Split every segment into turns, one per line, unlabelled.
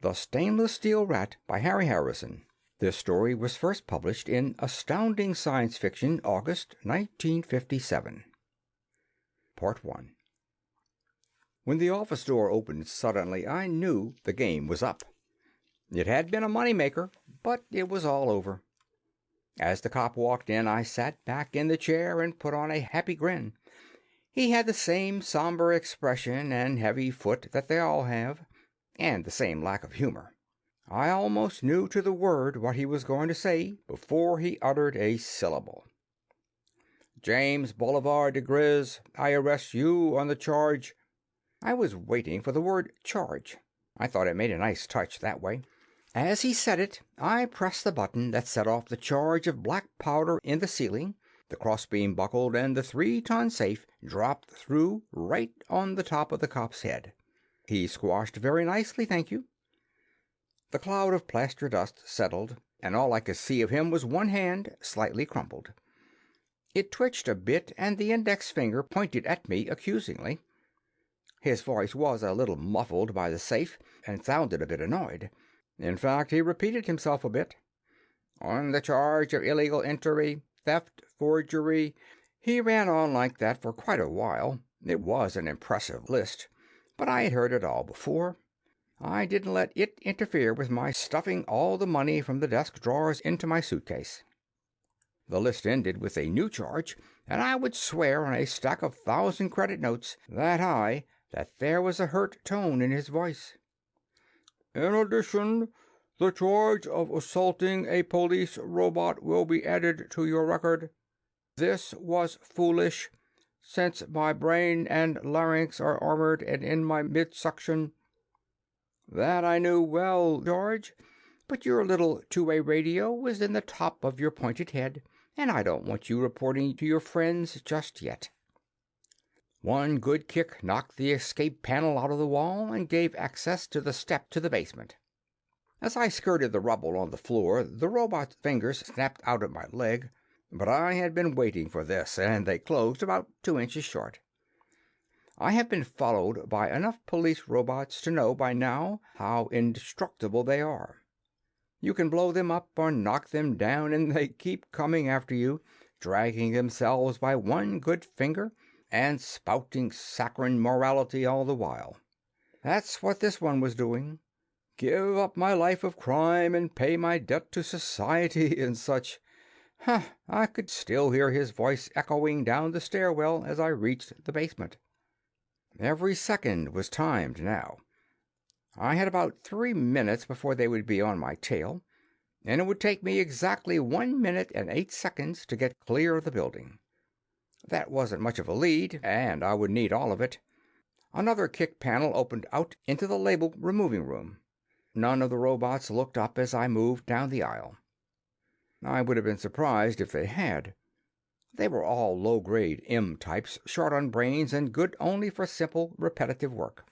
The Stainless Steel Rat by Harry Harrison. This story was first published in Astounding Science Fiction, August 1957. Part 1. When the office door opened suddenly, I knew the game was up. It had been a money-maker, but it was all over. As the cop walked in, I sat back in the chair and put on a happy grin. He had the same somber expression and heavy foot that they all have, and the same lack of humor. I almost knew to the word what he was going to say before he uttered a syllable. "James Bolivar diGriz, I arrest you on the charge." I was waiting for the word charge. I thought it made a nice touch that way. As he said it, I pressed the button that set off the charge of black powder in the ceiling. The crossbeam buckled and the 3-ton safe dropped through right on the top of the cop's head. He squashed very nicely, thank you. The cloud of plaster dust settled, and all I could see of him was one hand, slightly crumpled. It twitched a bit, and the index finger pointed at me accusingly. His voice was a little muffled by the safe, and sounded a bit annoyed. In fact, he repeated himself a bit. "On the charge of illegal entry, theft, forgery." He ran on like that for quite a while. It was an impressive list, but I had heard it all before. I didn't let it interfere with my stuffing all the money from the desk drawers into my suitcase. The list ended with a new charge, and I would swear on a stack of 1,000-credit notes that high that there was a hurt tone in his voice. "In addition, the charge of assaulting a police robot will be added to your record. This was foolish, since my brain and larynx are armored and in my midsection." "That I knew well, George, but your little two-way radio is in the top of your pointed head, and I don't want you reporting to your friends just yet." One good kick knocked the escape panel out of the wall and gave access to the step to the basement. As I skirted the rubble on the floor, the robot's fingers snapped out at my leg, but I had been waiting for this, and they closed about 2 inches short. I have been followed by enough police robots to know by now how indestructible they are. You can blow them up or knock them down, and they keep coming after you, dragging themselves by one good finger and spouting saccharine morality all the while. That's what this one was doing. Give up my life of crime and pay my debt to society and such. I could still hear his voice echoing down the stairwell as I reached the basement. Every second was timed now. I had about 3 minutes before they would be on my tail, and it would take me exactly 1 minute and 8 seconds to get clear of the building. That wasn't much of a lead, and I would need all of it. Another kick panel opened out into the label removing room. None of the robots looked up as I moved down the aisle. I would have been surprised if they had. They were all low-grade M-types, short on brains and good only for simple, repetitive work.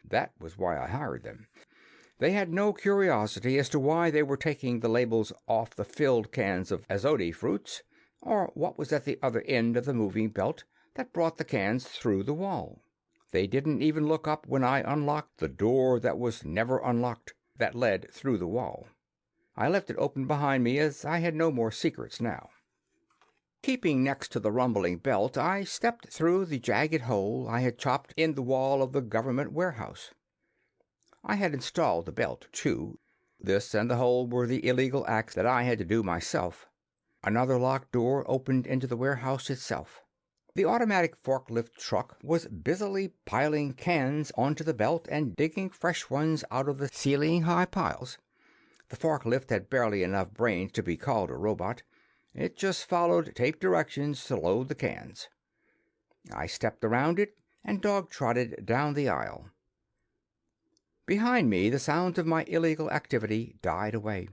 That was why I hired them. They had no curiosity as to why they were taking the labels off the filled cans of azote fruits, or what was at the other end of the moving belt that brought the cans through the wall. They didn't even look up when I unlocked the door that was never unlocked, that led through the wall. I left it open behind me, as I had no more secrets now. Keeping next to the rumbling belt, I stepped through the jagged hole I had chopped in the wall of the government warehouse. I had installed the belt, too. This and the hole were the illegal acts that I had to do myself. Another locked door opened into the warehouse itself. The automatic forklift truck was busily piling cans onto the belt and digging fresh ones out of the ceiling-high piles. The forklift had barely enough brains to be called a robot. It just followed tape directions to load the cans. I stepped around it and dog-trotted down the aisle. Behind me, the sounds of my illegal activity died away.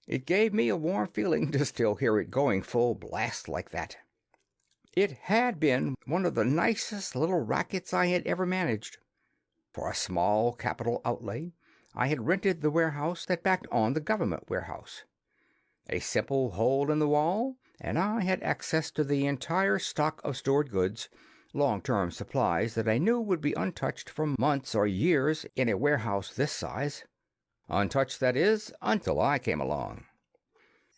It gave me a warm feeling to still hear it going full blast like that. It had been one of the nicest little rackets I had ever managed. For a small capital outlay, I had rented the warehouse that backed on the government warehouse. A simple hole in the wall, and I had access to the entire stock of stored goods, long-term supplies that I knew would be untouched for months or years in a warehouse this size. Untouched, that is, until I came along.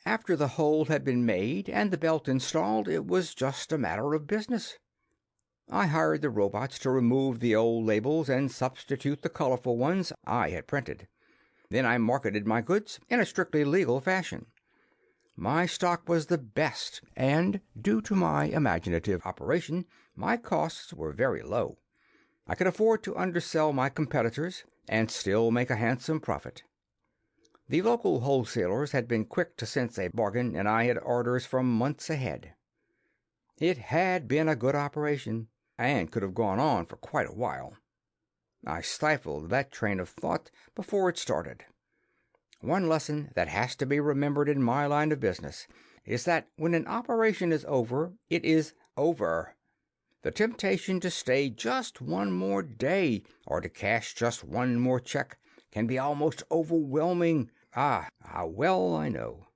After the hole had been made and the belt installed, it was just a matter of business. I hired the robots to remove the old labels and substitute the colorful ones I had printed. Then I marketed my goods in a strictly legal fashion. My stock was the best, and due to my imaginative operation, my costs were very low. I could afford to undersell my competitors and still make a handsome profit. The local wholesalers had been quick to sense a bargain, and I had orders from months ahead. It had been a good operation, and could have gone on for quite a while. I stifled that train of thought before it started. One lesson that has to be remembered in my line of business is that when an operation is over, it is over. The temptation to stay just one more day or to cash just one more check can be almost overwhelming. How well I know.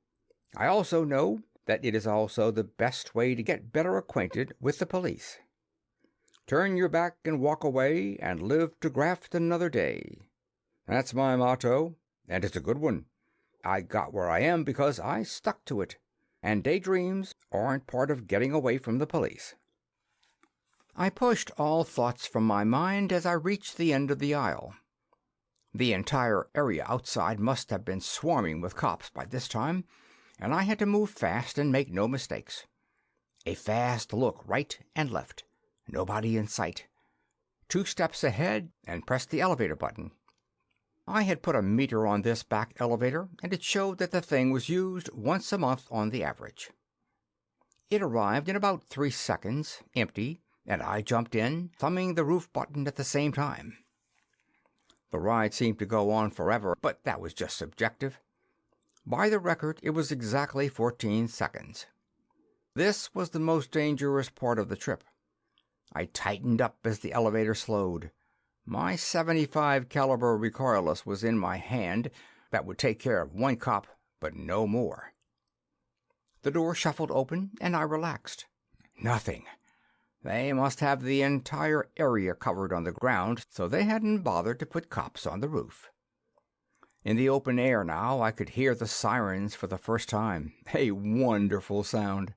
I also know that it is also the best way to get better acquainted with the police. Turn your back and walk away and live to graft another day. That's my motto, and it's a good one. I got where I am because I stuck to it, and daydreams aren't part of getting away from the police. I pushed all thoughts from my mind as I reached the end of the aisle. The entire area outside must have been swarming with cops by this time, and I had to move fast and make no mistakes. A fast look right and left. Nobody in sight. 2 steps ahead and press the elevator button. I had put a meter on this back elevator, and it showed that the thing was used once a month on the average. It arrived in about 3 seconds, empty, and I jumped in, thumbing the roof button at the same time. The ride seemed to go on forever, but that was just subjective. By the record, it was exactly 14 seconds. This was the most dangerous part of the trip. I tightened up as the elevator slowed. My .75 caliber recoilless was in my hand. That would take care of one cop, but no more. The door shuffled open, and I relaxed. Nothing. They must have the entire area covered on the ground, so they hadn't bothered to put cops on the roof. In the open air now, I could hear the sirens for the first time. A wonderful sound.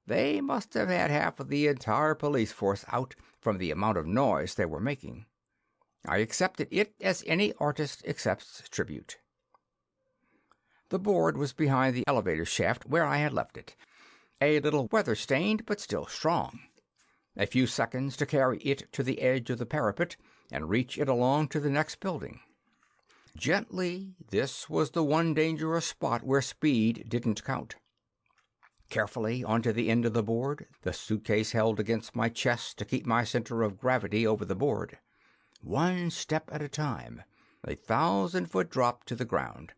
They must have had half of the entire police force out from the amount of noise they were making. I accepted it as any artist accepts tribute. The board was behind the elevator shaft where I had left it, a little weather-stained but still strong. A few seconds to carry it to the edge of the parapet and reach it along to the next building. Gently, this was the one dangerous spot where speed didn't count. Carefully onto the end of the board, the suitcase held against my chest to keep my center of gravity over the board. One step at a time, a 1,000-foot drop to the ground.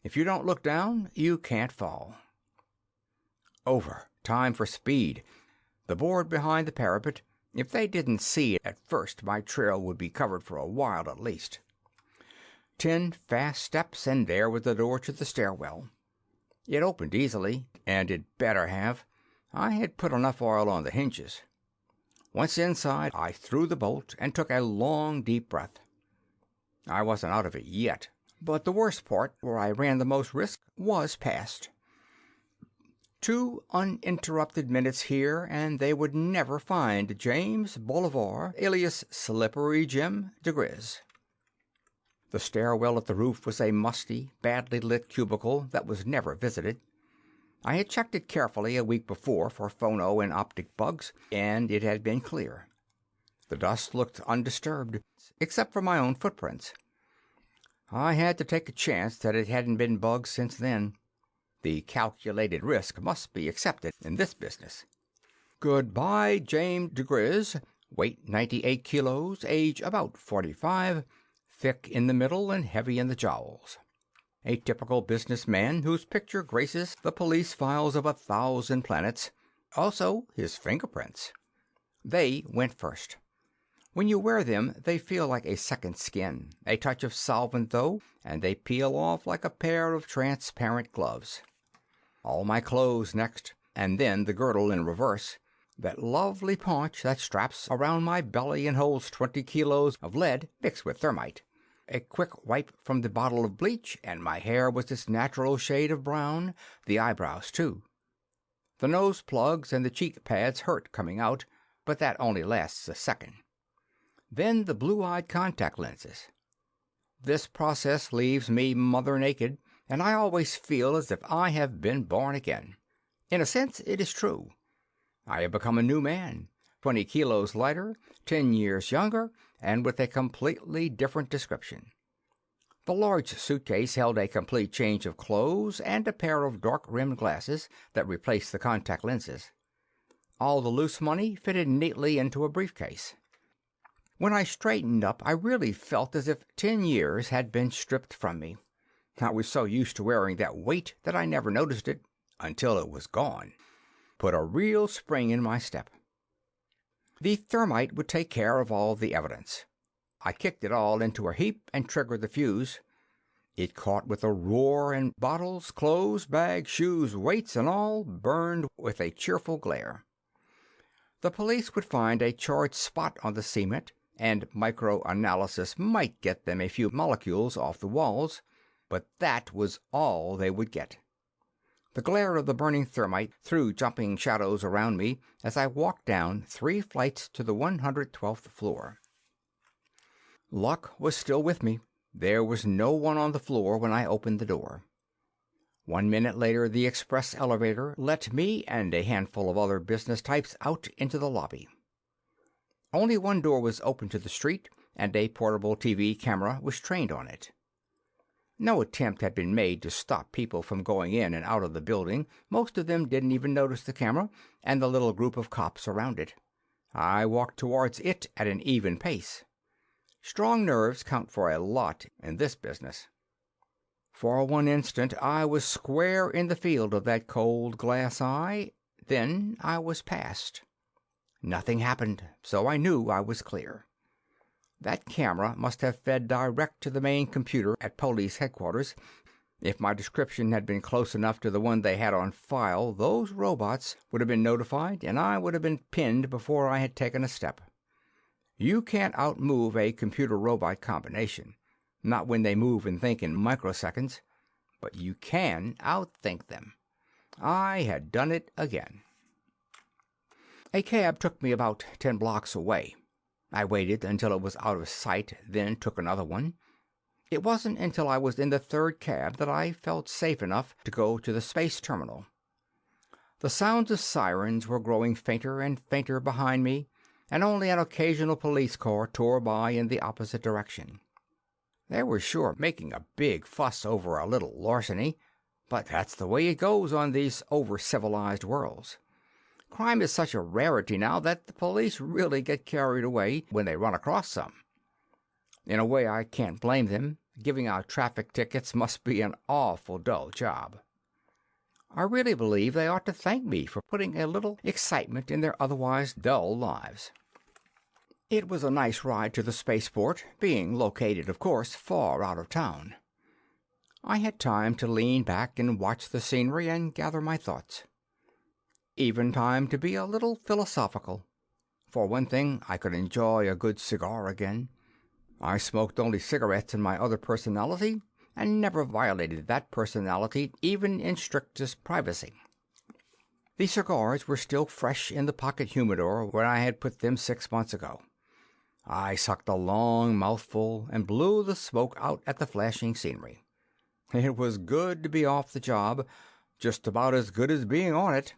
If you don't look down, you can't fall. Over. Time for speed. The board behind the parapet. If they didn't see it at first, my trail would be covered for a while at least. 10 fast steps, and there was the door to the stairwell. It opened easily, and it better have. I had put enough oil on the hinges. Once inside, I threw the bolt and took a long, deep breath. I wasn't out of it yet, but the worst part, where I ran the most risk, was past. 2 uninterrupted minutes here, and they would never find James Bolivar, alias Slippery Jim diGriz. The stairwell at the roof was a musty, badly lit cubicle that was never visited. I had checked it carefully a week before for phono and optic bugs, and it had been clear. The dust looked undisturbed, except for my own footprints. I had to take a chance that it hadn't been bugs since then. The calculated risk must be accepted in this business. Goodbye, James diGriz. Weight 98 kilos, age about 45, thick in the middle and heavy in the jowls. A typical businessman whose picture graces the police files of 1,000 planets. Also, his fingerprints. They went first. When you wear them, they feel like a second skin. A touch of solvent, though, and they peel off like a pair of transparent gloves. All my clothes next, and then the girdle in reverse. That lovely paunch that straps around my belly and holds 20 kilos of lead mixed with thermite. a quick wipe from the bottle of bleach, and my hair was its natural shade of brown, the eyebrows too. The nose plugs and the cheek pads hurt coming out, but that only lasts a second. Then the blue-eyed contact lenses. This process leaves me mother naked, and I always feel as if I have been born again. In a sense, it is true. I have become a new man, 20 kilos lighter, 10 years younger, and with a completely different description. The large suitcase held a complete change of clothes and a pair of dark-rimmed glasses that replaced the contact lenses. All the loose money fitted neatly into a briefcase. When I straightened up, I really felt as if 10 years had been stripped from me. I was so used to wearing that weight that I never noticed it until it was gone. Put a real spring in my step. The thermite would take care of all the evidence. I kicked it all into a heap and triggered the fuse. It caught with a roar, and bottles, clothes, bags, shoes, weights, and all burned with a cheerful glare. The police would find a charred spot on the cement, and micro-analysis might get them a few molecules off the walls, but that was all they would get. The glare of the burning thermite threw jumping shadows around me as I walked down 3 flights to the 112th floor. Luck was still with me. There was no one on the floor when I opened the door. 1 minute later, the express elevator let me and a handful of other business types out into the lobby. Only one door was open to the street, and a portable TV camera was trained on it. No attempt had been made to stop people from going in and out of the building. Most of them didn't even notice the camera and the little group of cops around it. I walked towards it at an even pace. Strong nerves count for a lot in this business. For one instant I was square in the field of that cold glass eye. Then I was past. Nothing happened, so I knew I was clear. That camera must have fed direct to the main computer at police headquarters. If my description had been close enough to the one they had on file, those robots would have been notified, and I would have been pinned before I had taken a step. You can't outmove a computer-robot combination, not when they move and think in microseconds, but you can outthink them. I had done it again. A cab took me about 10 blocks away. I waited until it was out of sight, then took another one. It wasn't until I was in the 3rd cab that I felt safe enough to go to the space terminal. The sounds of sirens were growing fainter and fainter behind me, and only an occasional police car tore by in the opposite direction. They were sure making a big fuss over a little larceny, but that's the way it goes on these over-civilized worlds. Crime is such a rarity now that the police really get carried away when they run across some. In a way, I can't blame them. Giving out traffic tickets must be an awful dull job. I really believe they ought to thank me for putting a little excitement in their otherwise dull lives. It was a nice ride to the spaceport, being located, of course, far out of town. I had time to lean back and watch the scenery and gather my thoughts. Even time to be a little philosophical. For one thing, I could enjoy a good cigar again. I smoked only cigarettes in my other personality, and never violated that personality even in strictest privacy. The cigars were still fresh in the pocket humidor when I had put them 6 months ago. I sucked a long mouthful and blew the smoke out at the flashing scenery. It was good to be off the job, just about as good as being on it.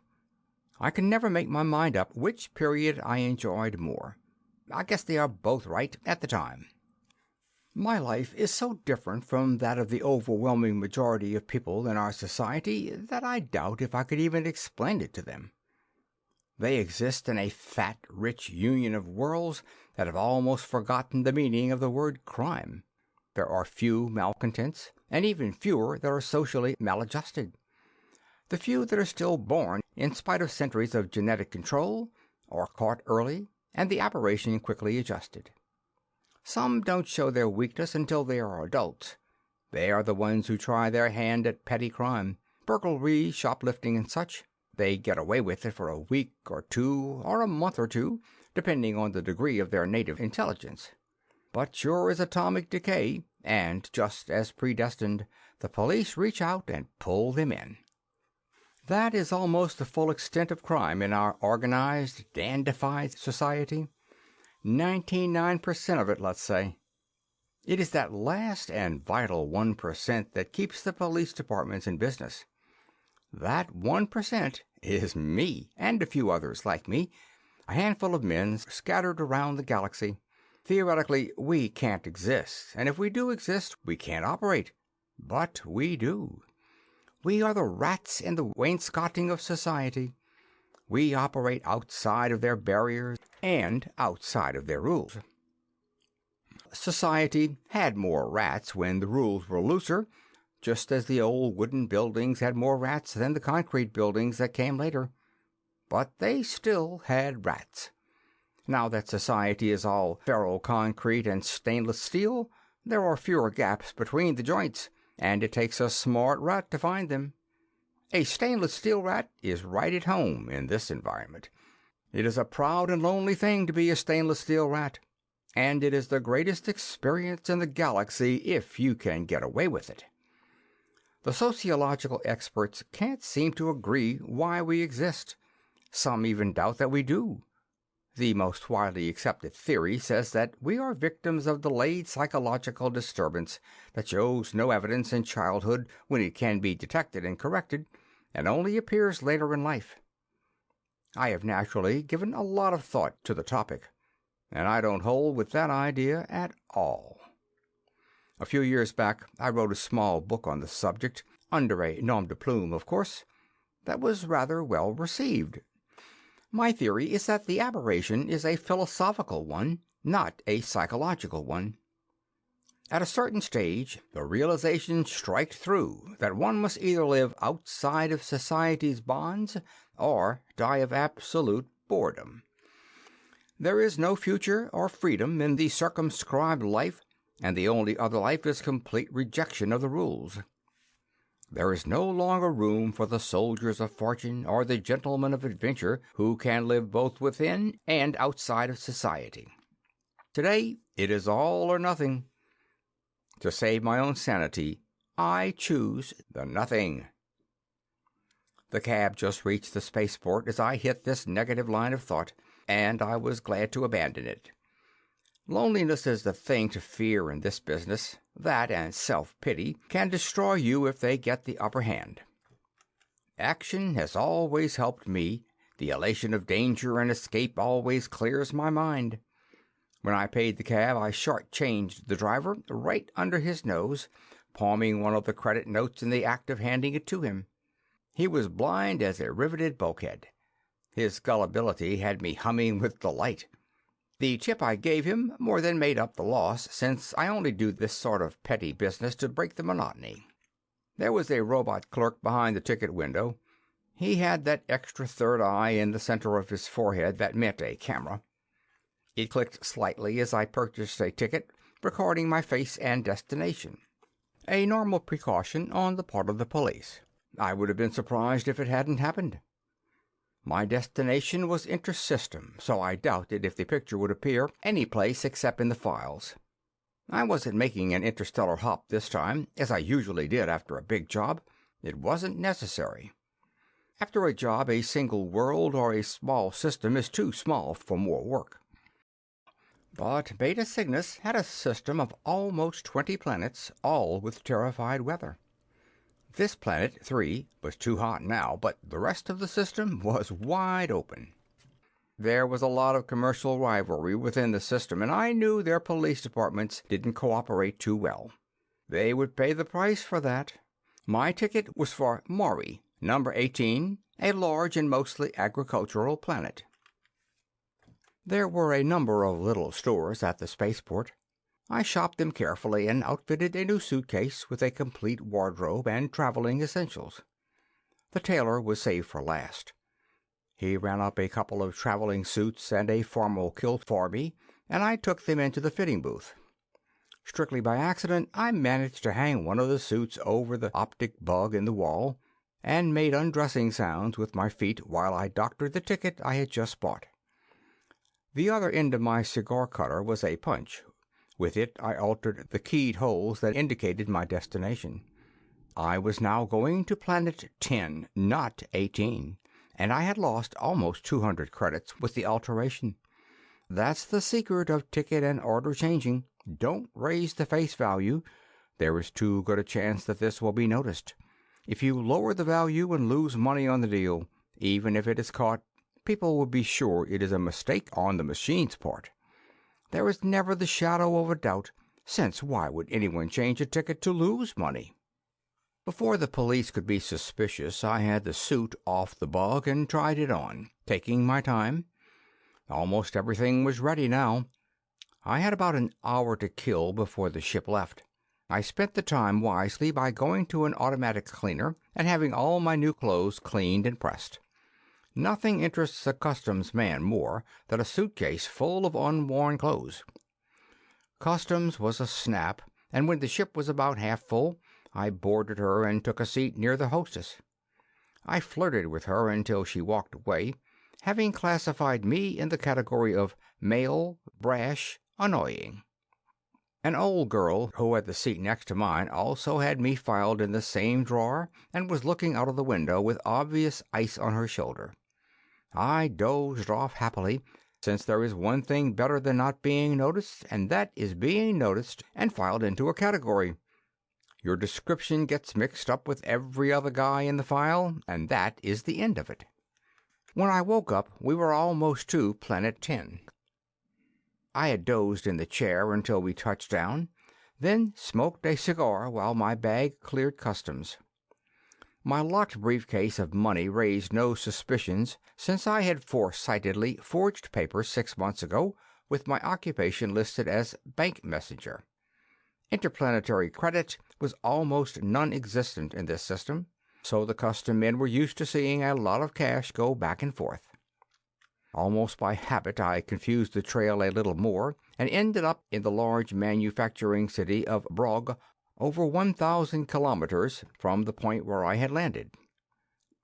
I can never make my mind up which period I enjoyed more. I guess they are both right at the time. My life is so different from that of the overwhelming majority of people in our society that I doubt if I could even explain it to them. They exist in a fat, rich union of worlds that have almost forgotten the meaning of the word crime. There are few malcontents, and even fewer that are socially maladjusted. The few that are still born, in spite of centuries of genetic control, are caught early, and the aberration quickly adjusted. Some don't show their weakness until they are adults. They are the ones who try their hand at petty crime, burglary, shoplifting, and such. They get away with it for a week or two, or a month or two, depending on the degree of their native intelligence. But sure as atomic decay, and just as predestined, the police reach out and pull them in. That is almost the full extent of crime in our organized, dandified society. 99% of it, let's say. It is that last and vital 1% that keeps the police departments in business. That 1% is me and a few others like me, a handful of men scattered around the galaxy. Theoretically, we can't exist, and if we do exist, we can't operate. But we do. We are the rats in the wainscoting of society. We operate outside of their barriers and outside of their rules. Society had more rats when the rules were looser, just as the old wooden buildings had more rats than the concrete buildings that came later. But they still had rats. Now that society is all ferro-concrete and stainless steel, there are fewer gaps between the joints, and it takes a smart rat to find them. A stainless steel rat is right at home in this environment. It is a proud and lonely thing to be a stainless steel rat, and it is the greatest experience in the galaxy if you can get away with it. The sociological experts can't seem to agree why we exist. Some even doubt that we do. The most widely accepted theory says that we are victims of delayed psychological disturbance that shows no evidence in childhood when it can be detected and corrected, and only appears later in life. I have naturally given a lot of thought to the topic, and I don't hold with that idea at all. A few years back, I wrote a small book on the subject, under a nom de plume, of course, that was rather well received. My theory is that the aberration is a philosophical one, not a psychological one. At a certain stage, the realization strikes through that one must either live outside of society's bonds or die of absolute boredom. There is no future or freedom in the circumscribed life, and the only other life is complete rejection of the rules. There is no longer room for the soldiers of fortune or the gentlemen of adventure who can live both within and outside of society. Today, it is all or nothing. To save my own sanity, I choose the nothing. The cab just reached the spaceport as I hit this negative line of thought, and I was glad to abandon it. Loneliness is the thing to fear in this business. That and self-pity can destroy you if they get the upper hand. Action has always helped me. The elation of danger and escape always clears my mind. When I paid the cab, I short-changed the driver right under his nose, palming one of the credit notes in the act of handing it to him. He was blind as a riveted bulkhead. His gullibility had me humming with delight. The tip I gave him more than made up the loss, since I only do this sort of petty business to break the monotony. There was a robot clerk behind the ticket window. He had that extra third eye in the center of his forehead that meant a camera. It clicked slightly as I purchased a ticket, recording my face and destination. A normal precaution on the part of the police. I would have been surprised if it hadn't happened. My destination was intersystem, so I doubted if the picture would appear any place except in the files. I wasn't making an interstellar hop this time, as I usually did after a big job. It wasn't necessary. After a job, a single world or a small system is too small for more work. But Beta Cygnus had a system of almost 20 planets, all with terrified weather. This planet, 3, was too hot now, but the rest of the system was wide open. There was a lot of commercial rivalry within the system, and I knew their police departments didn't cooperate too well. They would pay the price for that. My ticket was for Maury, number 18, a large and mostly agricultural planet. There were a number of little stores at the spaceport. I shopped them carefully and outfitted a new suitcase with a complete wardrobe and traveling essentials. The tailor was saved for last. He ran up a couple of traveling suits and a formal kilt for me, and I took them into the fitting booth. Strictly by accident, I managed to hang one of the suits over the optic bug in the wall, and made undressing sounds with my feet while I doctored the ticket I had just bought. The other end of my cigar cutter was a punch, With it I altered the keyed holes that indicated my destination. I was now going to planet 10, not 18, and I had lost almost 200 credits with the alteration. That's the secret of ticket and order changing. Don't raise the face value. There is too good a chance that this will be noticed. If you lower the value and lose money on the deal, even if it is caught, people will be sure it is a mistake on the machine's part. There is never the shadow of a doubt, since why would anyone change a ticket to lose money? Before the police could be suspicious, I had the suit off the bug and tried it on, taking my time. Almost everything was ready now. I had about an hour to kill before the ship left. I spent the time wisely by going to an automatic cleaner and having all my new clothes cleaned and pressed. Nothing interests a customs man more than a suitcase full of unworn clothes. Customs was a snap, and when the ship was about half full, I boarded her and took a seat near the hostess. I flirted with her until she walked away, having classified me in the category of male, brash, annoying. An old girl who had the seat next to mine also had me filed in the same drawer and was looking out of the window with obvious ice on her shoulder. I dozed off happily, since there is one thing better than not being noticed, and that is being noticed and filed into a category. Your description gets mixed up with every other guy in the file, and that is the end of it. When I woke up, we were almost to Planet 10. I had dozed in the chair until we touched down, then smoked a cigar while my bag cleared customs. My locked briefcase of money raised no suspicions, since I had foresightedly forged papers 6 months ago with my occupation listed as bank messenger. Interplanetary credit was almost non-existent in this system, so the custom men were used to seeing a lot of cash go back and forth. Almost by habit I confused the trail a little more and ended up in the large manufacturing city of Brog, over 1,000 kilometers from the point where I had landed.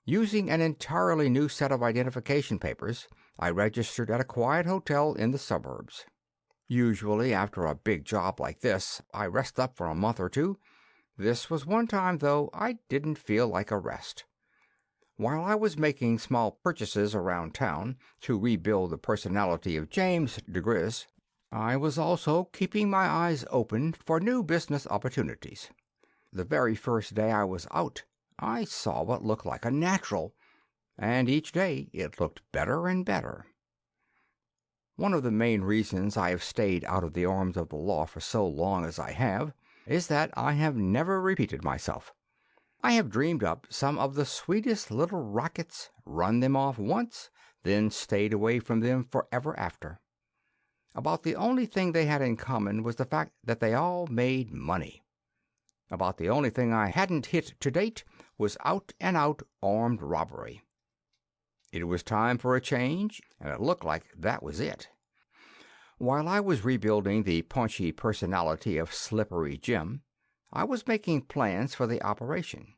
Using an entirely new set of identification papers, I registered at a quiet hotel in the suburbs. Usually, after a big job like this, I rest up for a month or two. This was one time, though, I didn't feel like a rest. While I was making small purchases around town to rebuild the personality of James diGriz, I was also keeping my eyes open for new business opportunities. The very first day I was out, I saw what looked like a natural, and each day it looked better and better. One of the main reasons I have stayed out of the arms of the law for so long as I have is that I have never repeated myself. I have dreamed up some of the sweetest little rackets, run them off once, then stayed away from them forever after. About the only thing they had in common was the fact that they all made money. About the only thing I hadn't hit to date was out-and-out armed robbery. It was time for a change, and it looked like that was it. While I was rebuilding the paunchy personality of Slippery Jim, I was making plans for the operation.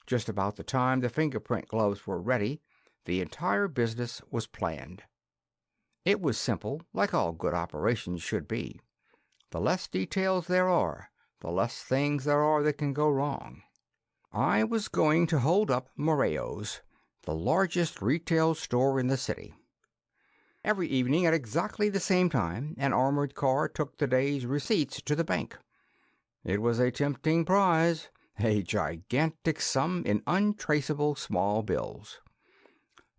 Just about the time the fingerprint gloves were ready, the entire business was planned. It was simple, like all good operations should be. The less details there are, the less things there are that can go wrong. I was going to hold up Moreo's, the largest retail store in the city. Every evening at exactly the same time, an armored car took the day's receipts to the bank. It was a tempting prize, a gigantic sum in untraceable small bills.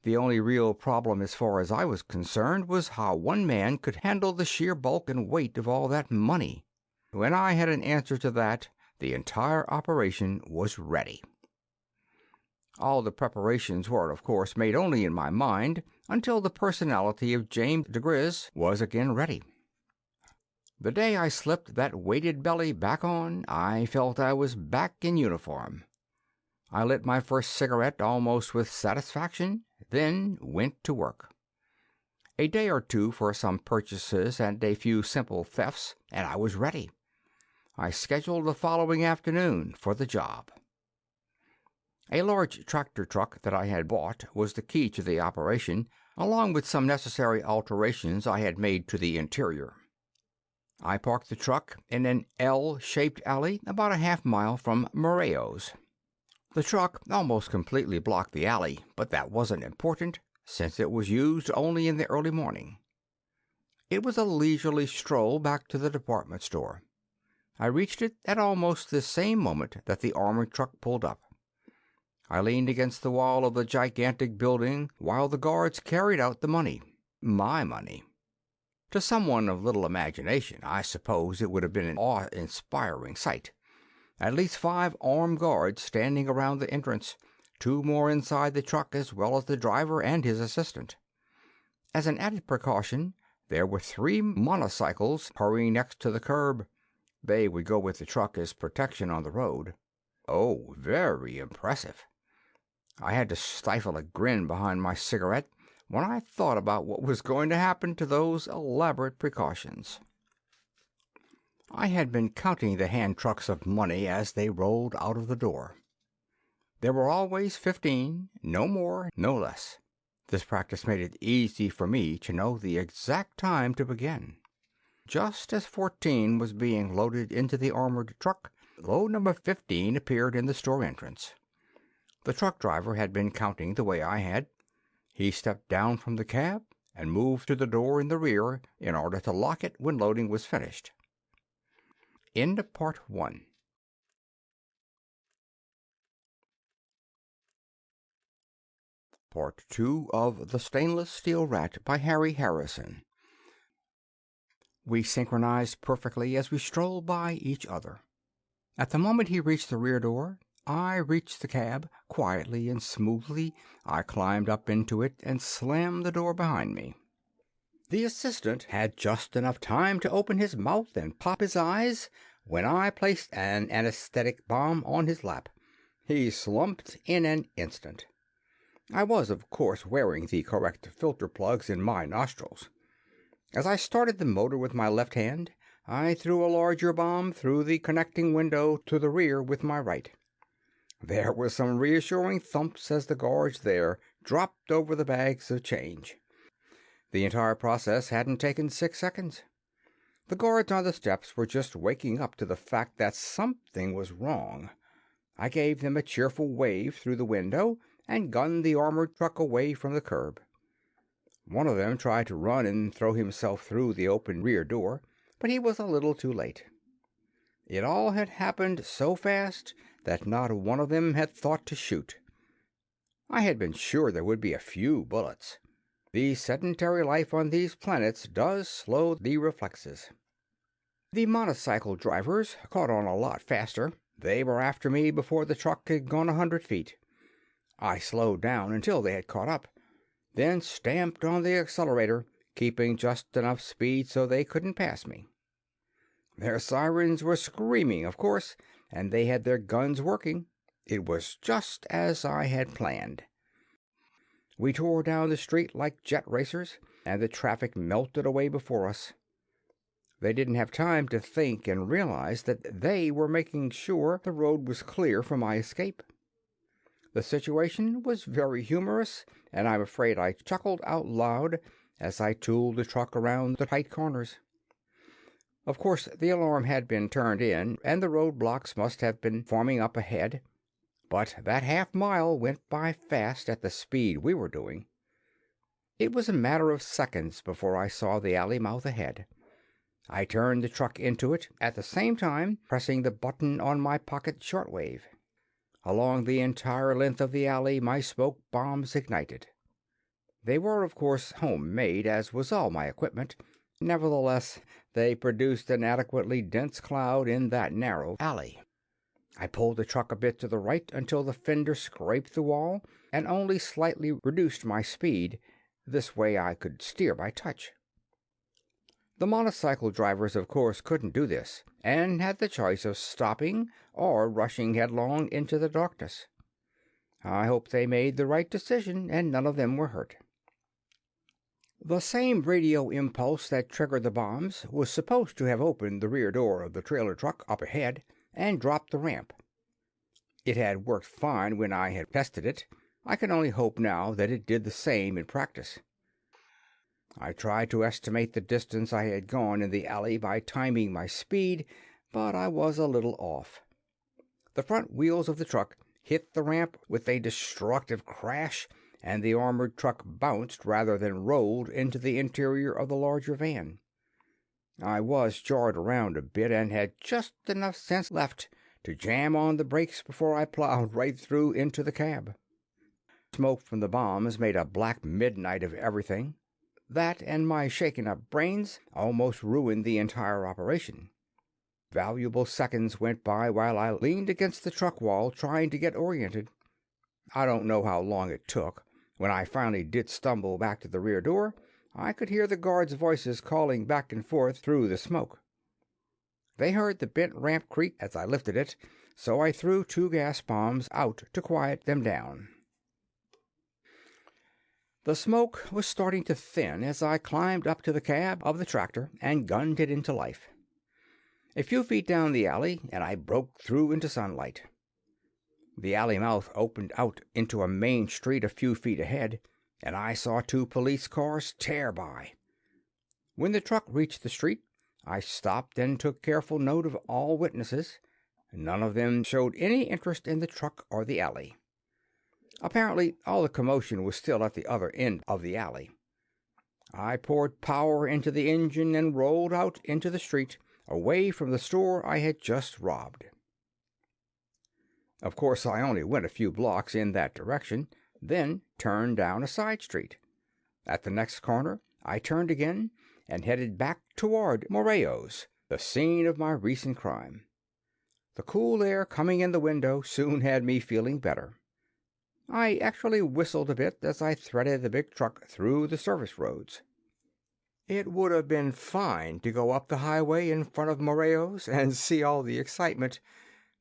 The only real problem as far as I was concerned was how one man could handle the sheer bulk and weight of all that money. When I had an answer to that, the entire operation was ready. All the preparations were, of course, made only in my mind until the personality of James diGriz was again ready. The day I slipped that weighted belly back on, I felt I was back in uniform. I lit my first cigarette almost with satisfaction, then went to work. A day or two for some purchases and a few simple thefts, and I was ready. I scheduled the following afternoon for the job. A large tractor truck that I had bought was the key to the operation, along with some necessary alterations I had made to the interior. I parked the truck in an L-shaped alley about a half-mile from Moreo's. The truck almost completely blocked the alley, but that wasn't important, since it was used only in the early morning. It was a leisurely stroll back to the department store. I reached it at almost the same moment that the armored truck pulled up. I leaned against the wall of the gigantic building while the guards carried out the money. My money. To someone of little imagination, I suppose it would have been an awe-inspiring sight. At least 5 armed guards standing around the entrance, 2 more inside the truck as well as the driver and his assistant. As an added precaution, there were 3 motorcycles hurrying next to the curb. They would go with the truck as protection on the road. Oh, very impressive. I had to stifle a grin behind my cigarette when I thought about what was going to happen to those elaborate precautions. I had been counting the hand trucks of money as they rolled out of the door. There were always 15, no more, no less. This practice made it easy for me to know the exact time to begin. Just as 14 was being loaded into the armored truck, load number 15 appeared in the store entrance. The truck driver had been counting the way I had. He stepped down from the cab and moved to the door in the rear in order to lock it when loading was finished. End of Part 1. Part 2 of The Stainless Steel Rat by Harry Harrison. We synchronized perfectly as we strolled by each other. At the moment he reached the rear door, I reached the cab. Quietly and smoothly, I climbed up into it and slammed the door behind me. The assistant had just enough time to open his mouth and pop his eyes when I placed an anesthetic bomb on his lap. He slumped in an instant. I was, of course, wearing the correct filter plugs in my nostrils. As I started the motor with my left hand, I threw a larger bomb through the connecting window to the rear with my right. There were some reassuring thumps as the guards there dropped over the bags of change. The entire process hadn't taken 6 seconds. The guards on the steps were just waking up to the fact that something was wrong. I gave them a cheerful wave through the window and gunned the armored truck away from the curb. One of them tried to run and throw himself through the open rear door, but he was a little too late. It all had happened so fast that not one of them had thought to shoot. I had been sure there would be a few bullets. The sedentary life on these planets does slow the reflexes. The motorcycle drivers caught on a lot faster. They were after me before the truck had gone 100 feet. I slowed down until they had caught up, then stamped on the accelerator, keeping just enough speed so they couldn't pass me. Their sirens were screaming, of course, and they had their guns working. It was just as I had planned. We tore down the street like jet racers, and the traffic melted away before us. They didn't have time to think and realize that they were making sure the road was clear for my escape. The situation was very humorous, and I'm afraid I chuckled out loud as I tooled the truck around the tight corners. Of course, the alarm had been turned in, and the roadblocks must have been forming up ahead, but that half-mile went by fast at the speed we were doing. It was a matter of seconds before I saw the alley mouth ahead. I turned the truck into it, at the same time pressing the button on my pocket shortwave. Along the entire length of the alley my smoke bombs ignited. They were, of course, homemade, as was all my equipment. Nevertheless, they produced an adequately dense cloud in that narrow alley. I pulled the truck a bit to the right until the fender scraped the wall, and only slightly reduced my speed. This way I could steer by touch. The motorcycle drivers, of course, couldn't do this, and had the choice of stopping or rushing headlong into the darkness. I hope they made the right decision, and none of them were hurt. The same radio impulse that triggered the bombs was supposed to have opened the rear door of the trailer truck up ahead and dropped the ramp. It had worked fine when I had tested it. I can only hope now that it did the same in practice. I tried to estimate the distance I had gone in the alley by timing my speed, but I was a little off. The front wheels of the truck hit the ramp with a destructive crash, and the armored truck bounced rather than rolled into the interior of the larger van. I was jarred around a bit and had just enough sense left to jam on the brakes before I plowed right through into the cab. Smoke from the bombs made a black midnight of everything. That and my shaken-up brains almost ruined the entire operation. Valuable seconds went by while I leaned against the truck wall trying to get oriented. I don't know how long it took. When I finally did stumble back to the rear door, I could hear the guards' voices calling back and forth through the smoke. They heard the bent ramp creak as I lifted it, so I threw 2 gas bombs out to quiet them down. The smoke was starting to thin as I climbed up to the cab of the tractor and gunned it into life. A few feet down the alley, and I broke through into sunlight. The alley mouth opened out into a main street a few feet ahead, and I saw 2 police cars tear by. When the truck reached the street, I stopped and took careful note of all witnesses. None of them showed any interest in the truck or the alley. Apparently, all the commotion was still at the other end of the alley. I poured power into the engine and rolled out into the street, away from the store I had just robbed. Of course, I only went a few blocks in that direction, then turned down a side street. At the next corner, I turned again and headed back toward Moreo's, the scene of my recent crime. The cool air coming in the window soon had me feeling better. I actually whistled a bit as I threaded the big truck through the service roads. It would have been fine to go up the highway in front of Moreo's and see all the excitement,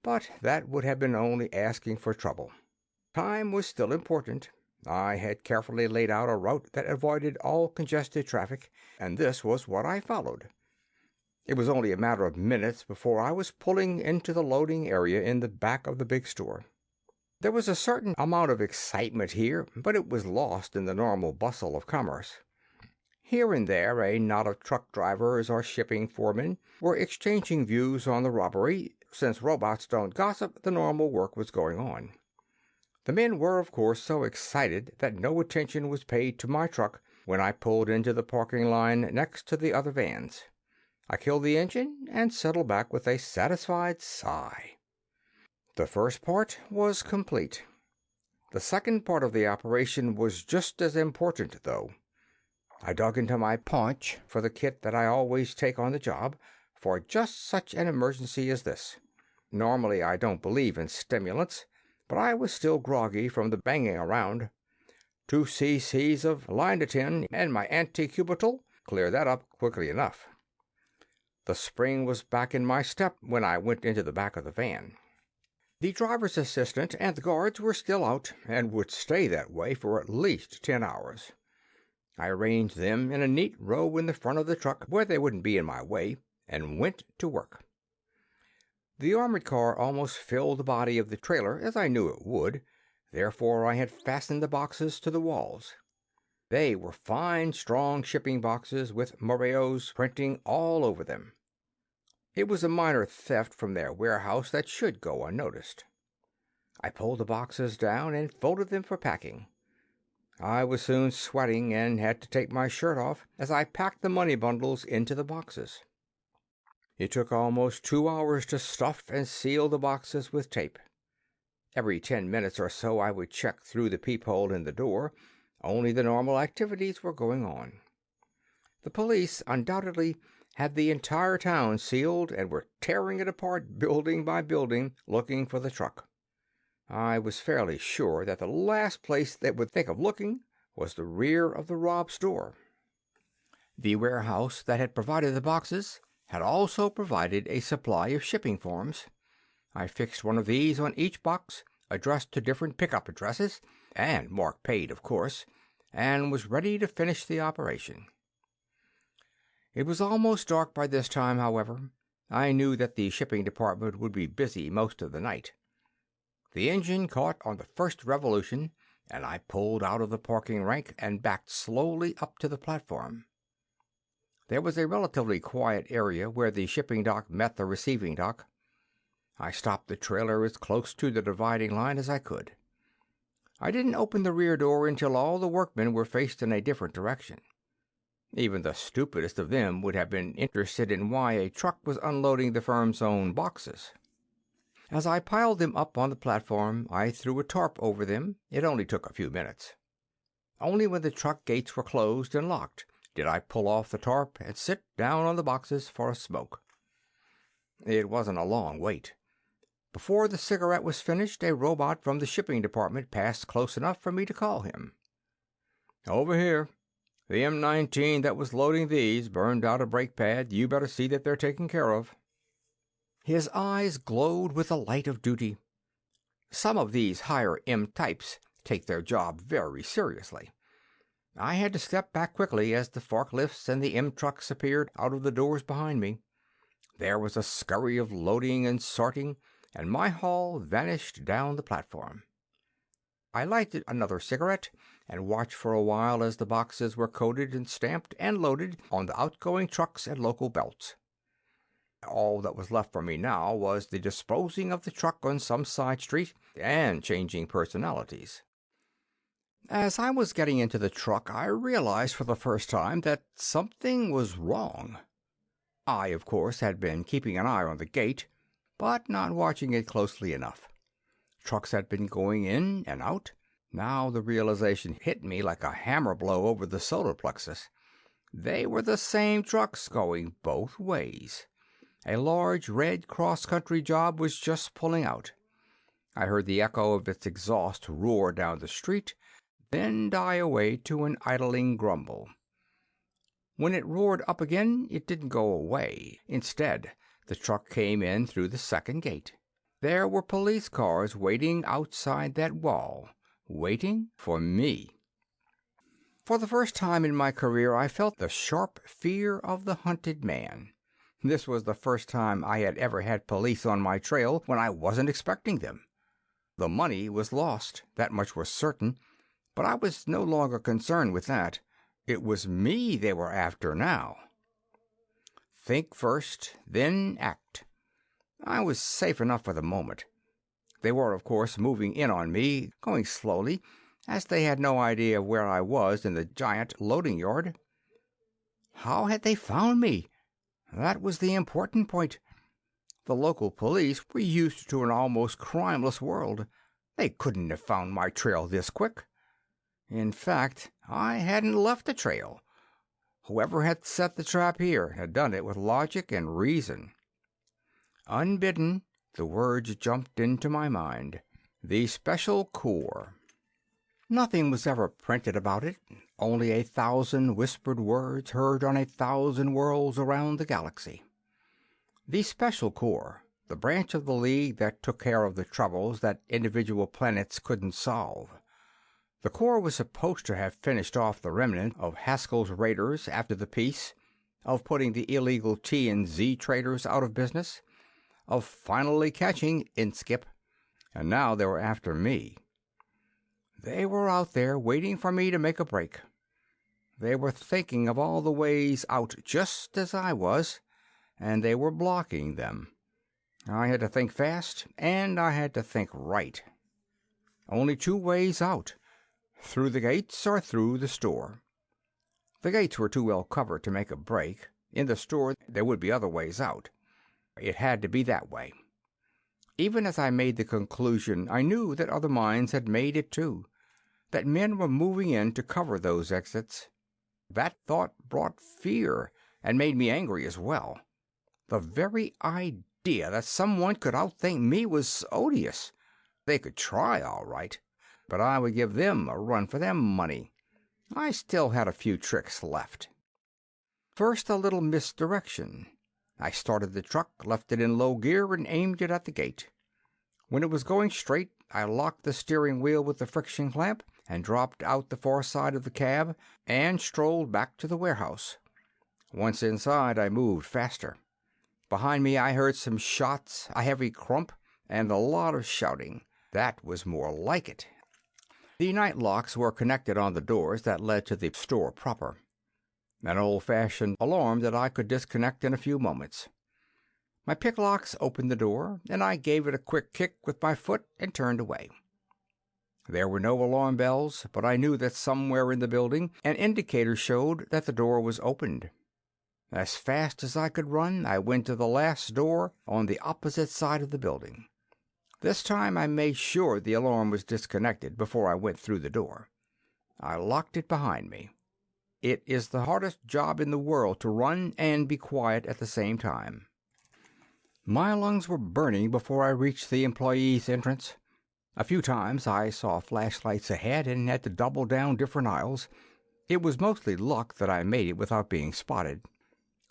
but that would have been only asking for trouble. Time was still important. I had carefully laid out a route that avoided all congested traffic, and this was what I followed. It was only a matter of minutes before I was pulling into the loading area in the back of the big store. There was a certain amount of excitement here, but it was lost in the normal bustle of commerce. Here and there a knot of truck drivers or shipping foremen were exchanging views on the robbery. Since robots don't gossip, the normal work was going on. The men were, of course, so excited that no attention was paid to my truck when I pulled into the parking line next to the other vans. I killed the engine and settled back with a satisfied sigh. The first part was complete. The second part of the operation was just as important, though. I dug into my paunch for the kit that I always take on the job for just such an emergency as this. Normally I don't believe in stimulants, but I was still groggy from the banging around. 2 cc's of Linatin and my anti-cubital cleared that up quickly enough. The spring was back in my step when I went into the back of the van. The driver's assistant and the guards were still out and would stay that way for at least 10 hours. I arranged them in a neat row in the front of the truck where they wouldn't be in my way, and went to work. The armored car almost filled the body of the trailer, as I knew it would. Therefore I had fastened the boxes to the walls. They were fine, strong shipping boxes with Moreo's printing all over them. It was a minor theft from their warehouse that should go unnoticed. I pulled the boxes down and folded them for packing. I was soon sweating and had to take my shirt off as I packed the money bundles into the boxes. It took almost 2 hours to stuff and seal the boxes with tape. Every 10 minutes or so I would check through the peephole in the door. Only the normal activities were going on. The police undoubtedly had the entire town sealed and were tearing it apart building by building, looking for the truck. I was fairly sure that the last place they would think of looking was the rear of the robbed store. The warehouse that had provided the boxes had also provided a supply of shipping forms. I fixed one of these on each box, addressed to different pickup addresses, and marked paid, of course, and was ready to finish the operation. It was almost dark by this time, however. I knew that the shipping department would be busy most of the night. The engine caught on the first revolution, and I pulled out of the parking rank and backed slowly up to the platform. There was a relatively quiet area where the shipping dock met the receiving dock. I stopped the trailer as close to the dividing line as I could. I didn't open the rear door until all the workmen were faced in a different direction. Even the stupidest of them would have been interested in why a truck was unloading the firm's own boxes. As I piled them up on the platform, I threw a tarp over them. It only took a few minutes. Only when the truck gates were closed and locked did I pull off the tarp and sit down on the boxes for a smoke. It wasn't a long wait. Before the cigarette was finished, a robot from the shipping department passed close enough for me to call him. "Over here. The M19 that was loading these burned out a brake pad. You better see that they're taken care of." His eyes glowed with the light of duty. Some of these higher M types take their job very seriously. I had to step back quickly as the forklifts and the M trucks appeared out of the doors behind me. There was a scurry of loading and sorting, and my haul vanished down the platform. I lighted another cigarette and watched for a while as the boxes were coded and stamped and loaded on the outgoing trucks and local belts. All that was left for me now was the disposing of the truck on some side street and changing personalities. As I was getting into the truck, I realized for the first time that something was wrong. I, of course, had been keeping an eye on the gate, but not watching it closely enough. Trucks had been going in and out. Now the realization hit me like a hammer blow over the solar plexus. They were the same trucks going both ways. A large red cross-country job was just pulling out. I heard the echo of its exhaust roar down the street, then die away to an idling grumble. When it roared up again, it didn't go away. Instead, the truck came in through the second gate. There were police cars waiting outside that wall, waiting for me. For the first time in my career, I felt the sharp fear of the hunted man. This was the first time I had ever had police on my trail when I wasn't expecting them. The money was lost, that much was certain, but I was no longer concerned with that. It was me they were after now. Think first, then act. I was safe enough for the moment. They were, of course, moving in on me, going slowly, as they had no idea of where I was in the giant loading yard. How had they found me? That was the important point. The local police were used to an almost crimeless world. They couldn't have found my trail this quick. In fact, I hadn't left a trail. Whoever had set the trap here had done it with logic and reason. Unbidden, the words jumped into my mind. The Special Corps. Nothing was ever printed about it, only 1,000 whispered words heard on 1,000 worlds around the galaxy. The Special Corps, the branch of the League that took care of the troubles that individual planets couldn't solve. The Corps was supposed to have finished off the remnant of Haskell's raiders after the peace, of putting the illegal T and Z traders out of business, of finally catching Inskip, and now they were after me. They were out there waiting for me to make a break. They were thinking of all the ways out just as I was, and they were blocking them. I had to think fast, and I had to think right. Only 2 ways out. Through the gates or through the store. The gates were too well covered to make a break. In the store, there would be other ways out. It had to be that way. Even as I made the conclusion, I knew that other minds had made it too, that men were moving in to cover those exits. That thought brought fear and made me angry as well. The very idea that someone could outthink me was odious. They could try, all right, but I would give them a run for their money. I still had a few tricks left. First, a little misdirection. I started the truck, left it in low gear, and aimed it at the gate. When it was going straight, I locked the steering wheel with the friction clamp and dropped out the far side of the cab and strolled back to the warehouse. Once inside, I moved faster. Behind me, I heard some shots, a heavy crump, and a lot of shouting. That was more like it. The night locks were connected on the doors that led to the store proper. an old-fashioned alarm that I could disconnect in a few moments. My picklocks opened the door, and I gave it a quick kick with my foot and turned away. There were no alarm bells, but I knew that somewhere in the building an indicator showed that the door was opened. As fast as I could run, I went to the last door on the opposite side of the building. This time I made sure the alarm was disconnected before I went through the door. I locked it behind me. It is the hardest job in the world to run and be quiet at the same time. My lungs were burning before I reached the employees' entrance. A few times I saw flashlights ahead and had to double down different aisles. It was mostly luck that I made it without being spotted.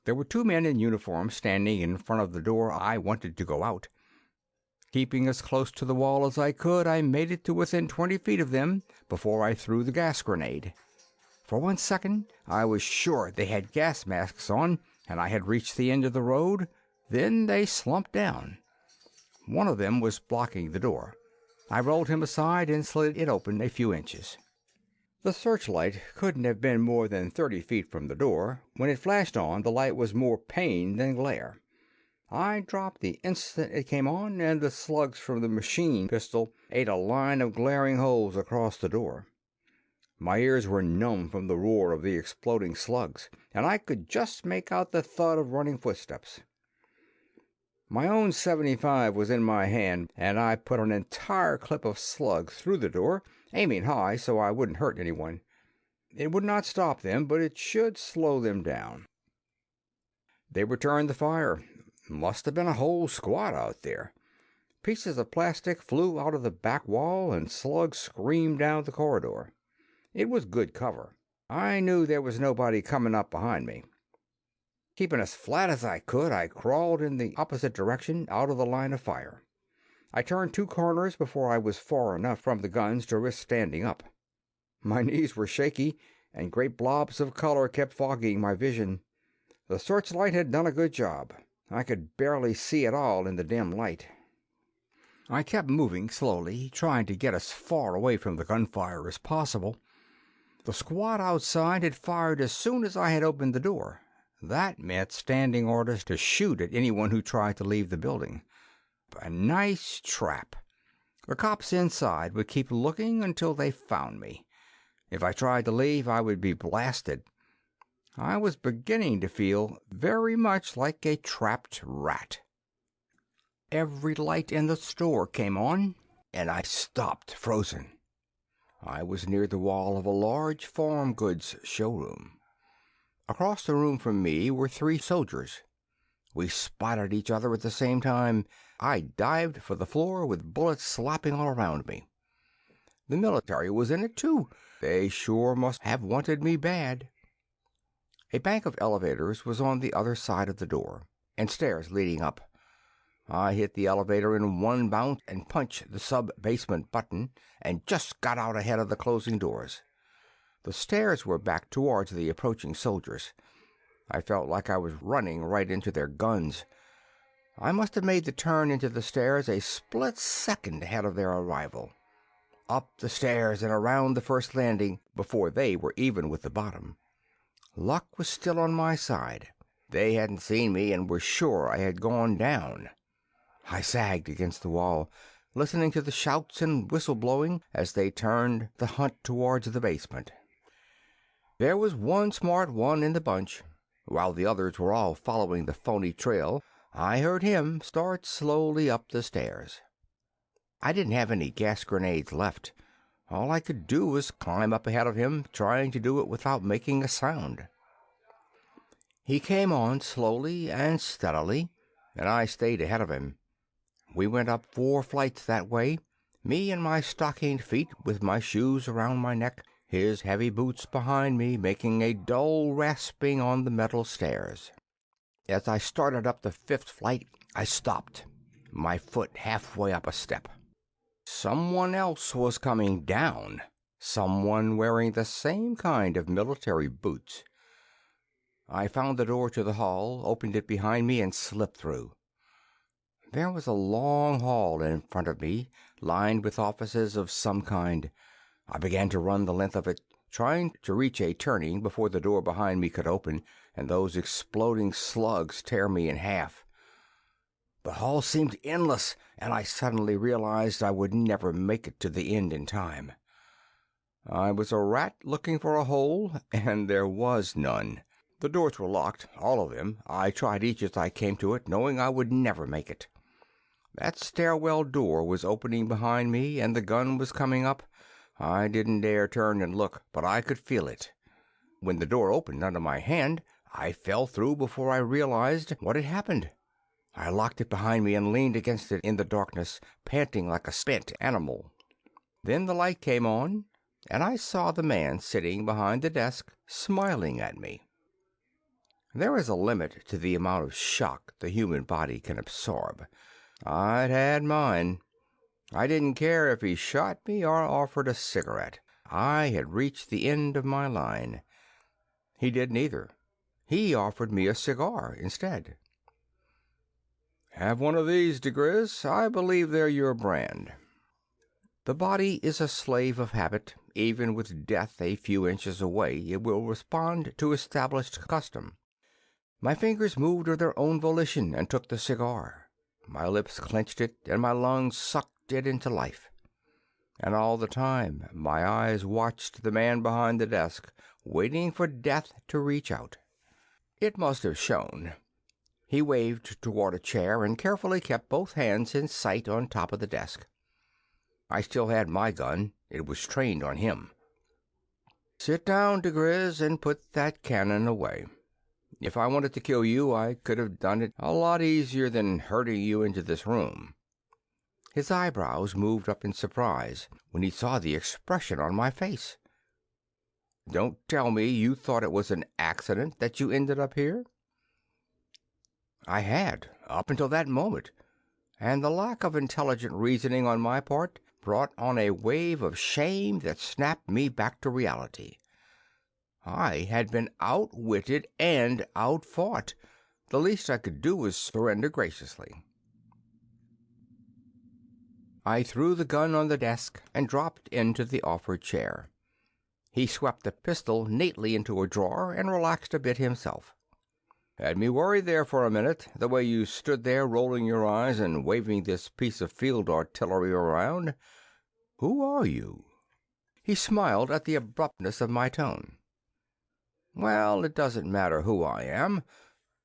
There were 2 men in uniform standing in front of the door I wanted to go out. Keeping as close to the wall as I could, I made it to within 20 feet of them before I threw the gas grenade. For 1 second, I was sure they had gas masks on and I had reached the end of the road. Then they slumped down. One of them was blocking the door. I rolled him aside and slid it open a few inches. The searchlight couldn't have been more than 30 feet from the door. When it flashed on, the light was more pain than glare. I dropped the instant it came on, and the slugs from the machine pistol ate a line of glaring holes across the door. My ears were numb from the roar of the exploding slugs, and I could just make out the thud of running footsteps. My own .75 was in my hand, and I put an entire clip of slugs through the door, aiming high so I wouldn't hurt anyone. It would not stop them, but it should slow them down. They returned the fire. Must have been a whole squad out there. Pieces of plastic flew out of the back wall, and slugs screamed down the corridor. It was good cover. I knew there was nobody coming up behind me. Keeping as flat as I could, I crawled in the opposite direction out of the line of fire. I turned 2 corners before I was far enough from the guns to risk standing up. My knees were shaky, and great blobs of color kept fogging my vision. The searchlight had done a good job. I could barely see at all in the dim light. I kept moving slowly, trying to get as far away from the gunfire as possible. The squad outside had fired as soon as I had opened the door. That meant standing orders to shoot at anyone who tried to leave the building. A nice trap. The cops inside would keep looking until they found me. If I tried to leave, I would be blasted. I was beginning to feel very much like a trapped rat. Every light in the store came on, and I stopped frozen. I was near the wall of a large farm goods showroom. Across the room from me were 3 soldiers. We spotted each other at the same time. I dived for the floor with bullets slapping all around me. The military was in it too. They sure must have wanted me bad. A bank of elevators was on the other side of the door, and stairs leading up. I hit the elevator in one bounce and punched the sub-basement button and just got out ahead of the closing doors. The stairs were back towards the approaching soldiers. I felt like I was running right into their guns. I must have made the turn into the stairs a split second ahead of their arrival. Up the stairs and around the first landing before they were even with the bottom. Luck was still on my side. They hadn't seen me and were sure I had gone down. I sagged against the wall, listening to the shouts and whistle-blowing as they turned the hunt towards the basement. There was one smart one in the bunch. While the others were all following the phony trail, I heard him start slowly up the stairs. I didn't have any gas grenades left. All I could do was climb up ahead of him, trying to do it without making a sound. He came on slowly and steadily, and I stayed ahead of him. We went up 4 flights that way, me in my stockinged feet with my shoes around my neck, his heavy boots behind me making a dull rasping on the metal stairs. As I started up the 5th flight, I stopped, my foot halfway up a step. Someone else was coming down, someone wearing the same kind of military boots. I found the door to the hall, opened it behind me, and slipped through. There was a long hall in front of me, lined with offices of some kind. I began to run the length of it, trying to reach a turning before the door behind me could open and those exploding slugs tear me in half. The hall seemed endless, and I suddenly realized I would never make it to the end in time. I was a rat looking for a hole, and there was none. The doors were locked, all of them. I tried each as I came to it, knowing I would never make it. That stairwell door was opening behind me, and the gun was coming up. I didn't dare turn and look, but I could feel it. When the door opened under my hand, I fell through before I realized what had happened. I locked it behind me and leaned against it in the darkness, panting like a spent animal. Then the light came on, and I saw the man sitting behind the desk, smiling at me. There is a limit to the amount of shock the human body can absorb. I'd had mine. I didn't care if he shot me or offered a cigarette. I had reached the end of my line. He did neither. He offered me a cigar instead. "Have one of these, diGriz. I believe they're your brand." The body is a slave of habit. Even with death a few inches away, it will respond to established custom. My fingers moved of their own volition and took the cigar. My lips clenched it, and my lungs sucked it into life. And all the time my eyes watched the man behind the desk, waiting for death to reach out. It must have shown. He waved toward a chair and carefully kept both hands in sight on top of the desk. I still had my gun. It was trained on him. "Sit down, diGriz, and put that cannon away. If I wanted to kill you, I could have done it a lot easier than herding you into this room." His eyebrows moved up in surprise when he saw the expression on my face. "Don't tell me you thought it was an accident that you ended up here?" I had, up until that moment, and the lack of intelligent reasoning on my part brought on a wave of shame that snapped me back to reality. I had been outwitted and outfought. The least I could do was surrender graciously. I threw the gun on the desk and dropped into the offered chair. He swept the pistol neatly into a drawer and relaxed a bit himself. "Had me worried there for a minute, the way you stood there rolling your eyes and waving this piece of field artillery around. Who are you?" He smiled at the abruptness of my tone. "Well, it doesn't matter who I am.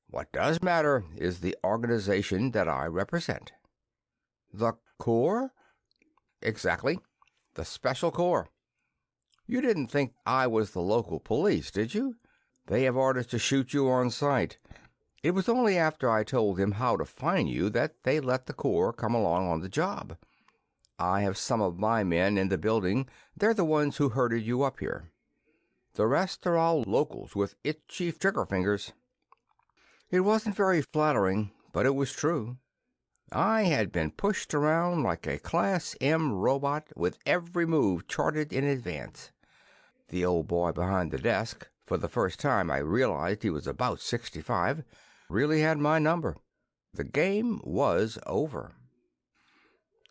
What does matter is the organization that I represent." "The Corps?" "Exactly. The Special Corps. You didn't think I was the local police, did you? They have orders to shoot you on sight. It was only after I told them how to find you that they let the Corps come along on the job. I have some of my men in the building. They're the ones who herded you up here. The rest are all locals with itchy trigger fingers." It wasn't very flattering, but it was true. I had been pushed around like a Class M robot with every move charted in advance. The old boy behind the desk, for the first time I realized he was about 65, really had my number. The game was over.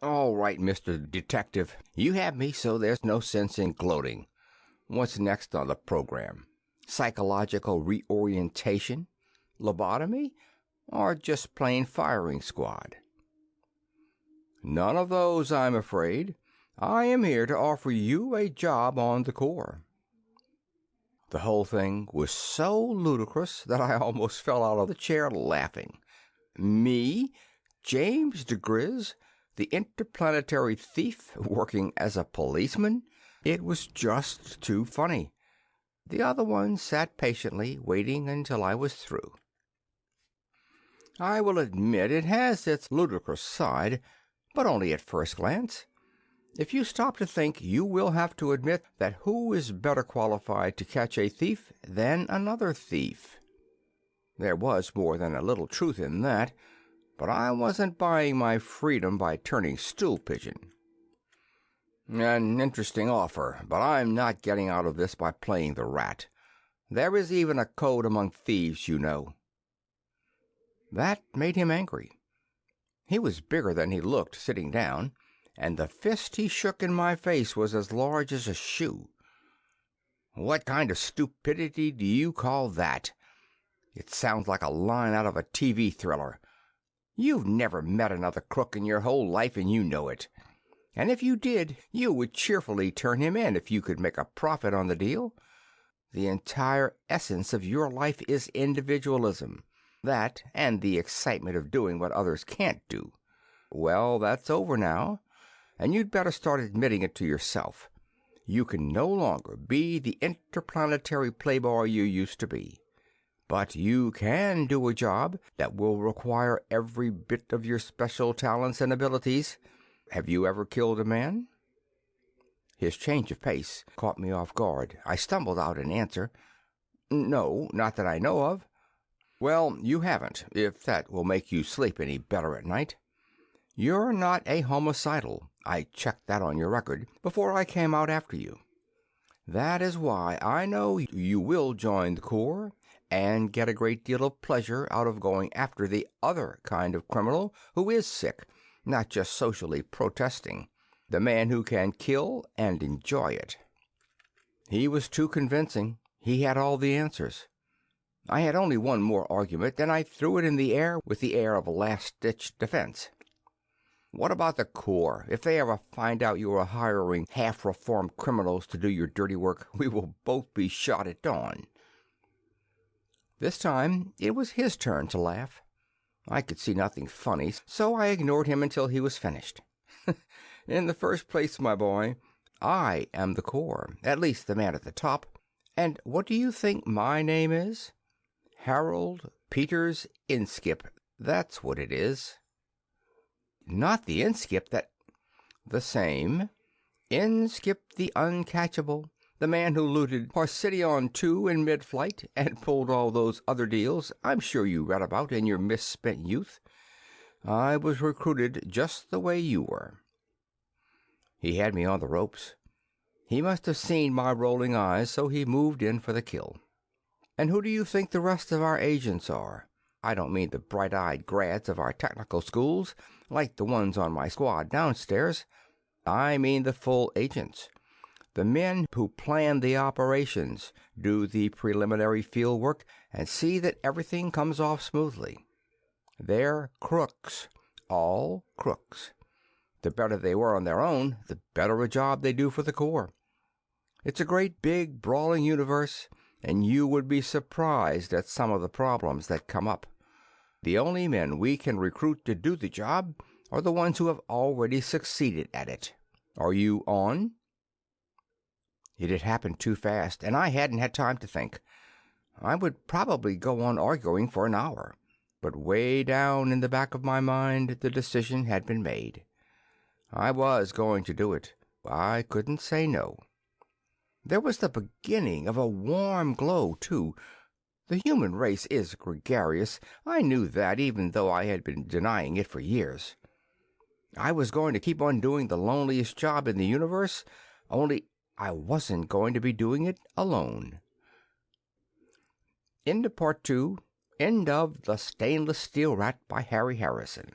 "All right, Mr. Detective, you have me, so there's no sense in gloating. What's next on the program? Psychological reorientation? Lobotomy? Or just plain firing squad?" "None of those, I'm afraid. I am here to offer you a job on the Corps." The whole thing was so ludicrous that I almost fell out of the chair laughing. Me, James diGriz, the interplanetary thief, working as a policeman? It was just too funny. The other one sat patiently, waiting until I was through. I will admit it has its ludicrous side, but only at first glance. If you stop to think, you will have to admit that who is better qualified to catch a thief than another thief? There was more than a little truth in that, but I wasn't buying my freedom by turning stool pigeon. "An interesting offer, but I'm not getting out of this by playing the rat. There is even a code among thieves, you know." That made him angry. He was bigger than he looked sitting down, and the fist he shook in my face was as large as a shoe. What kind of stupidity do you call that? It sounds like a line out of a TV thriller. You've never met another crook in your whole life, and you know it. And if you did, you would cheerfully turn him in if you could make a profit on the deal. The entire essence of your life is individualism. That, and the excitement of doing what others can't do. Well, that's over now, and you'd better start admitting it to yourself. You can no longer be the interplanetary playboy you used to be. But you can do a job that will require every bit of your special talents and abilities. Have you ever killed a man? His change of pace caught me off guard. I stumbled out an answer. No, not that I know of. Well, you haven't, if that will make you sleep any better at night. You're not a homicidal. I checked that on your record before I came out after you. That is why I know you will join the Corps and get a great deal of pleasure out of going after the other kind of criminal who is sick, not just socially protesting, the man who can kill and enjoy it. He was too convincing. He had all the answers. I had only one more argument, and I threw it in the air with the air of a last-ditch defense. What about the Corps? If they ever find out you are hiring half-reformed criminals to do your dirty work, we will both be shot at dawn. This time it was his turn to laugh. I could see nothing funny, so I ignored him until he was finished. In the first place, my boy, I am the Corps, at least the man at the top. And what do you think my name is? Harold Peters Inskip. That's what it is. Not the Inskip that... The same. Inskip the Uncatchable. The man who looted Procyon 2 in mid-flight and pulled all those other deals I'm sure you read about in your misspent youth. I was recruited just the way you were. He had me on the ropes. He must have seen my rolling eyes, so he moved in for the kill. And who do you think the rest of our agents are? I don't mean the bright-eyed grads of our technical schools, like the ones on my squad downstairs. I mean the full agents. The men who plan the operations, do the preliminary field work, and see that everything comes off smoothly. They're crooks. All crooks. The better they were on their own, the better a job they do for the Corps. It's a great big brawling universe, and you would be surprised at some of the problems that come up. The only men we can recruit to do the job are the ones who have already succeeded at it. Are you on? It had happened too fast, and I hadn't had time to think. I would probably go on arguing for an hour, but way down in the back of my mind the decision had been made. I was going to do it. I couldn't say no. There was the beginning of a warm glow, too. The human race is gregarious. I knew that, even though I had been denying it for years. I was going to keep on doing the loneliest job in the universe, only I wasn't going to be doing it alone. End of Part 2. End of The Stainless Steel Rat by Harry Harrison.